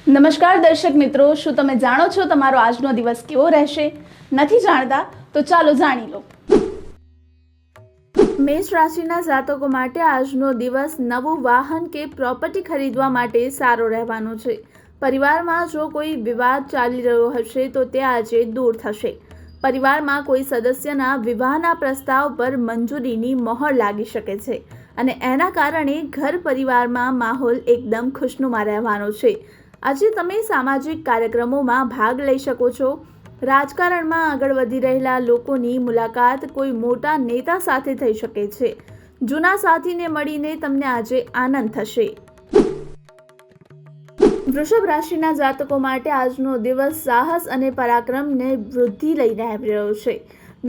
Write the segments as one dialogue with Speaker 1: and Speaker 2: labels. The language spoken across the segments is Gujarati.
Speaker 1: નમસ્કાર દર્શક મિત્રો, શું તમે જાણો છો તમારો આજનો દિવસ કેવો રહેશે? નથી જાણતા તો ચાલો જાણી લો. મેષ રાશિના જાતકો માટે આજનો દિવસ નવું વાહન કે પ્રોપર્ટી ખરીદવા માટે સારો રહેવાનો છે. પરિવારમાં જો કોઈ વિવાદ ચાલી રહ્યો હશે તો તે આજે દૂર થશે. પરિવારમાં કોઈ સદસ્યના વિવાહના પ્રસ્તાવ પર મંજૂરીની મહોર લાગી શકે છે અને એના કારણે ઘર પરિવારમાં માહોલ એકદમ ખુશનુમા રહેવાનો છે. આજે તમે સામાજિક કાર્યક્રમોમાં ભાગ લઈ શકો છો. રાજકારણમાં આગળ વધી રહેલા લોકોની મુલાકાત કોઈ મોટા નેતા સાથે થઈ શકે છે. જૂના સાથીને મળીને તમને આજે આનંદ થશે. વૃષભ રાશિના જાતકો માટે આજનો દિવસ સાહસ અને પરાક્રમને વૃદ્ધિ લઈને આવી રહ્યો છે.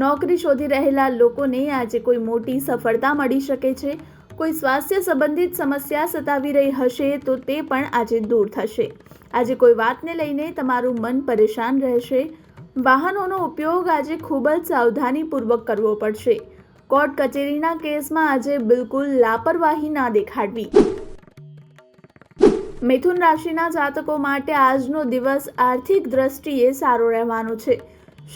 Speaker 1: નોકરી શોધી રહેલા લોકોને આજે કોઈ મોટી સફળતા મળી શકે છે. કોઈ સ્વાસ્થ્ય સંબંધિત સમસ્યા સતાવી રહી હશે તો તે પણ આજે દૂર થશે. આજે કોઈ વાતને લઈને તમારું મન પરેશાન રહેશે. વાહનોનો ઉપયોગ આજે ખૂબ જ સાવધાનીપૂર્વક કરવો પડશે. કોર્ટ કચેરીના કેસમાં આજે બિલકુલ લાપરવાહી ના દેખાડવી. મિથુન રાશિના જાતકો માટે આજનો દિવસ આર્થિક દ્રષ્ટિએ સારો રહેવાનો છે.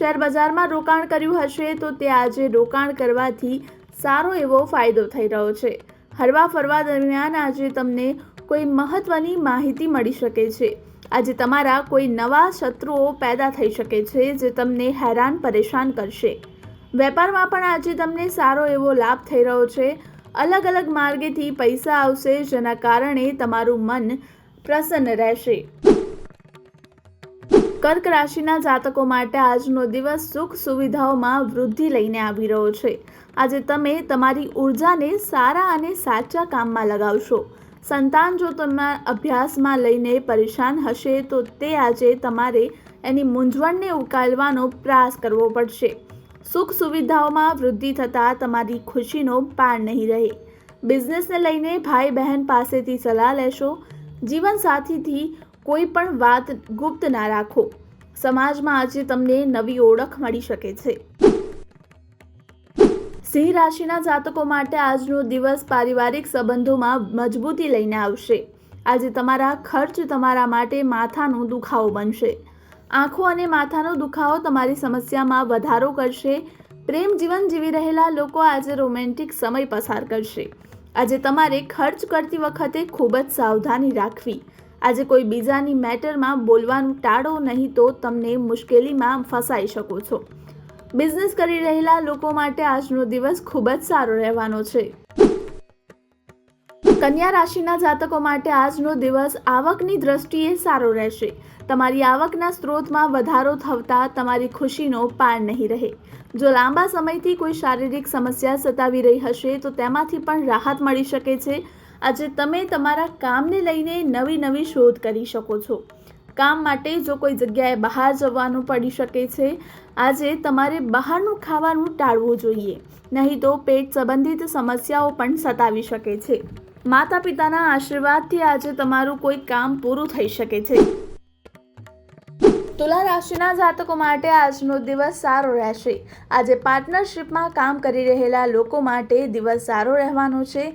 Speaker 1: શેર બજારમાં રોકાણ કર્યું હશે તો તે આજે રોકાણ કરવાથી સારો એવો ફાયદો થઈ રહ્યો છે. હરવા ફરવા દરમિયાન આજે તમને કોઈ મહત્વની માહિતી મળી શકે છે. આજે તમારા કોઈ નવા શત્રુઓ પેદા થઈ શકે છે જે તમને હેરાન પરેશાન કરશે. વેપારમાં પણ આજે તમને સારો એવો લાભ થઈ રહ્યો છે. અલગ અલગ માર્ગેથી પૈસા આવશે જેના કારણે તમારું મન પ્રસન્ન રહેશે. કર્ક રાશિના જાતકો માટે આજનો દિવસ સુખ સુવિધાઓમાં વૃદ્ધિ લઈને આવી રહ્યો છે. આજે તમે તમારી ઉર્જાને સારા અને સાચા કામમાં લગાવશો. સંતાન જો તમારા અભ્યાસમાં લઈને પરેશાન હશે તો તે આજે તમારે એની મૂંઝવણને ઉકેલવાનો પ્રયાસ કરવો પડશે. સુખ સુવિધાઓમાં વૃદ્ધિ થતાં તમારી ખુશીનો પાર નહીં રહે. બિઝનેસને લઈને ભાઈ બહેન પાસેથી સલાહ લેશો. જીવનસાથીથી કોઈ પણ વાત ગુપ્ત ના રાખો. સમાજમાં આજે તમને નવી ઓળખ મળી શકે છે. સિંહ રાશિના જાતકો માટે આજનો દિવસ પારિવારિક સંબંધોમાં મજબૂતી લઈને આવશે. આજે તમારા ખર્ચ તમારા માટે માથાનો દુખાવો બનશે. આંખો અને માથાનો દુખાવો તમારી સમસ્યામાં વધારો કરશે. પ્રેમ જીવન જીવી રહેલા લોકો આજે રોમેન્ટિક સમય પસાર કરશે. આજે તમારે ખર્ચ કરતી વખતે ખૂબ જ સાવધાની રાખવી. આજે કોઈ બીજાની મેટરમાં બોલવાનું ટાળો, નહીં તો તમને મુશ્કેલીમાં ફસાઈ શકો છો. બિઝનેસ કરી રહેલા લોકો માટે આજનો દિવસ ખૂબ જ સારો રહેવાનો છે. કન્યા રાશિના જાતકો માટે આજનો દિવસ આવકની દ્રષ્ટિએ સારો રહેશે. તમારી આવકના સ્ત્રોતમાં વધારો થતા તમારી ખુશીનો પાર નહીં રહે. જો લાંબા સમયથી કોઈ શારીરિક સમસ્યા સતાવી રહી હશે તો તેમાંથી પણ રાહત મળી શકે છે. આજે તમે તમારા કામને લઈને નવી શોધ કરી શકો છો. કામ માટે જો કોઈ જગ્યાએ બહાર જવાનું પડી શકે છે, આજે તમારે બહારનું ખાવાનું ટાળવું જોઈએ, નહીં તો પેટ સંબંધિત સમસ્યાઓ પણ સતાવી શકે છે. માતા પિતાના આશીર્વાદથી આજે તમારું કોઈ કામ પૂરું થઈ શકે છે. તુલા રાશિના જાતકો માટે આજનો દિવસ સારો રહેશે. આજે પાર્ટનરશિપમાં કામ કરી રહેલા લોકો માટે દિવસ સારો રહેવાનો છે.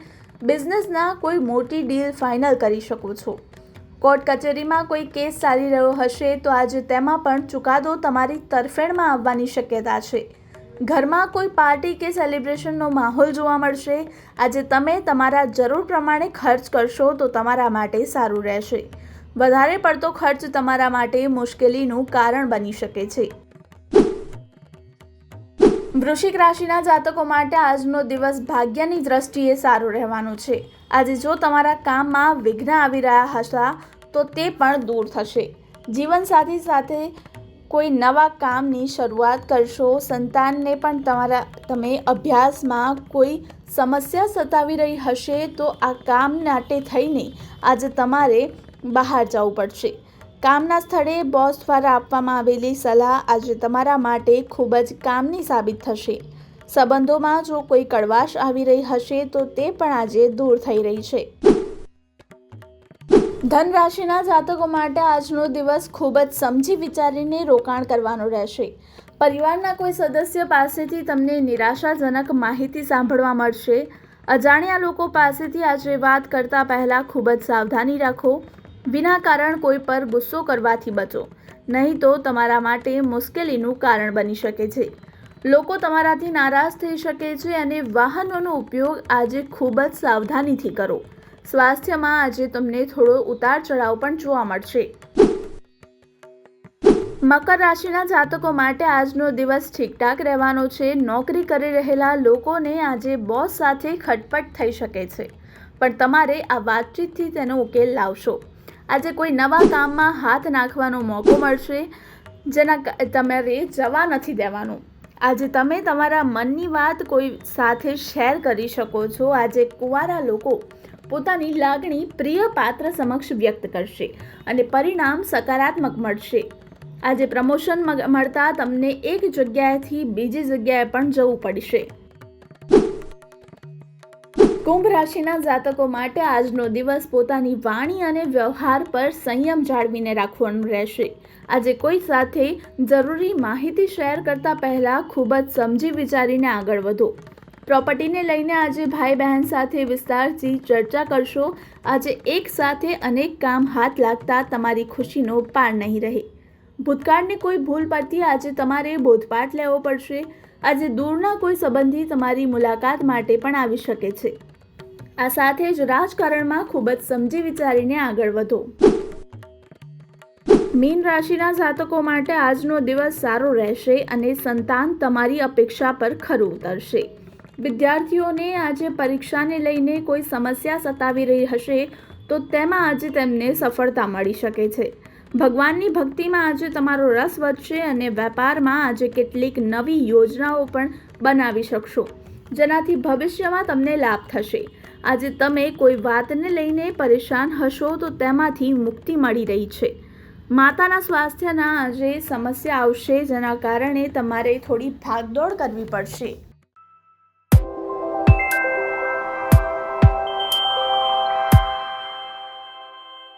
Speaker 1: બિઝનેસના કોઈ મોટી ડીલ ફાઇનલ કરી શકો છો. કોર્ટ કચેરીમાં કોઈ કેસ ચાલી રહ્યો હશે તો આજે તેમાં પણ ચુકાદો તમારી તરફેણમાં આવવાની શક્યતા છે. ઘરમાં કોઈ પાર્ટી કે સેલિબ્રેશનનો માહોલ જોવા મળશે. આજે તમે તમારા જરૂર પ્રમાણે ખર્ચ કરશો તો તમારા માટે સારું રહેશે. વધારે પડતો ખર્ચ તમારા માટે મુશ્કેલીનું કારણ બની શકે છે. વૃશ્ચિક રાશિના જાતકો માટે આજનો દિવસ ભાગ્યની દ્રષ્ટિએ સારો રહેવાનો છે. આજે જો તમારા કામમાં વિઘ્ન આવી રહ્યા હતા તો તે પણ દૂર થશે. જીવનસાથી સાથે કોઈ નવા કામની શરૂઆત કરશો. સંતાનને પણ તમે અભ્યાસમાં કોઈ સમસ્યા સતાવી રહી હશે તો આ કામ માટે થઈને આજે તમારે બહાર જવું પડશે. કામના સ્થળે બોસ દ્વારા આપવામાં આવેલી સલાહ આજે તમારા માટે ખૂબ જ કામની સાબિત થશે. સંબંધોમાં જો કોઈ કડવાશ આવી રહી હશે તો તે પણ આજે દૂર થઈ રહી છે. ધન રાશિના જાતકો માટે આજનો દિવસ ખૂબ જ સમજી વિચારીને રોકાણ કરવાનો રહેશે. પરિવારના કોઈ સદસ્ય પાસેથી તમને નિરાશાજનક માહિતી સાંભળવા મળશે. અજાણ્યા લોકો પાસેથી આજે વાત કરતા પહેલા ખૂબ જ સાવધાની રાખો. વિના કારણ કોઈ પર ગુસ્સો કરવાથી બચો, નહીં તો તમારા માટે મુશ્કેલીનું કારણ બની શકે છે. લોકો તમારાથી નારાજ થઈ શકે છે અને વાહનોનો ઉપયોગ આજે ખૂબ જ સાવધાનીથી કરો. સ્વાસ્થ્યમાં આજે તમને થોડો ઉતાર ચઢાવ પણ જોવા મળશે. મકર રાશિના જાતકો માટે આજનો દિવસ ઠીકઠાક રહેવાનો છે. નોકરી કરી રહેલા લોકોને આજે બોસ સાથે ખટપટ થઈ શકે છે, પણ તમારે આ વાતચીતથી તેનો ઉકેલ લાવશો. આજે કોઈ નવા કામમાં હાથ નાખવાનો મોકો મળશે, જેના તમારે જવા નથી દેવાનું. આજે તમે તમારા મનની વાત કોઈ સાથે શેર કરી શકો છો. આજે કુંવારા લોકો પોતાની લાગણી પ્રિય પાત્ર સમક્ષ વ્યક્ત કરશે અને પરિણામ સકારાત્મક મળશે. આજે પ્રમોશન મળતા તમને એક જગ્યાએથી બીજી જગ્યાએ પણ જવું પડશે. કુંભ રાશિના જાતકો માટે આજનો દિવસ પોતાની વાણી અને વ્યવહાર પર સંયમ જાળવીને રાખવાનું રહેશે. આજે કોઈ સાથે જરૂરી માહિતી શેર કરતા પહેલા ખૂબ જ સમજી વિચારીને આગળ વધો. પ્રોપર્ટીને લઈને આજે ભાઈ બહેન સાથે વિસ્તારથી ચર્ચા કરશો. આજે એક સાથે અનેક કામ હાથ લાગતા તમારી ખુશીનો પાર નહીં રહે. ભૂતકાળની કોઈ ભૂલ પરથી આજે તમારે બોધપાઠ લેવો પડશે. આજે દૂરના કોઈ સંબંધી તમારી મુલાકાત માટે પણ આવી શકે છે. આ સાથે જ રાજકારણમાં ખૂબ જ સમજી વિચારીને આગળ વધો. મીન રાશિના જાતકો માટે આજનો દિવસ સારો રહેશે અને સંતાન તમારી અપેક્ષા પર ખરું ઉતરશે. વિદ્યાર્થીઓને આજે પરીક્ષાને લઈને કોઈ સમસ્યા સતાવી રહી હશે તો તેમાં આજે તેમને સફળતા મળી શકે છે. ભગવાનની ભક્તિમાં આજે તમારો રસ વધશે અને વેપારમાં આજે કેટલીક નવી યોજનાઓ પણ બનાવી શકશો, જેનાથી ભવિષ્યમાં તમને લાભ થશે. આજે તમે કોઈ વાતને લઈને પરેશાન હશો તો તેમાંથી મુક્તિ મળી રહી છે. માતાના સ્વાસ્થ્યના આજે સમસ્યા આવશે, જેના કારણે તમારે થોડી ભાગદોડ કરવી પડશે.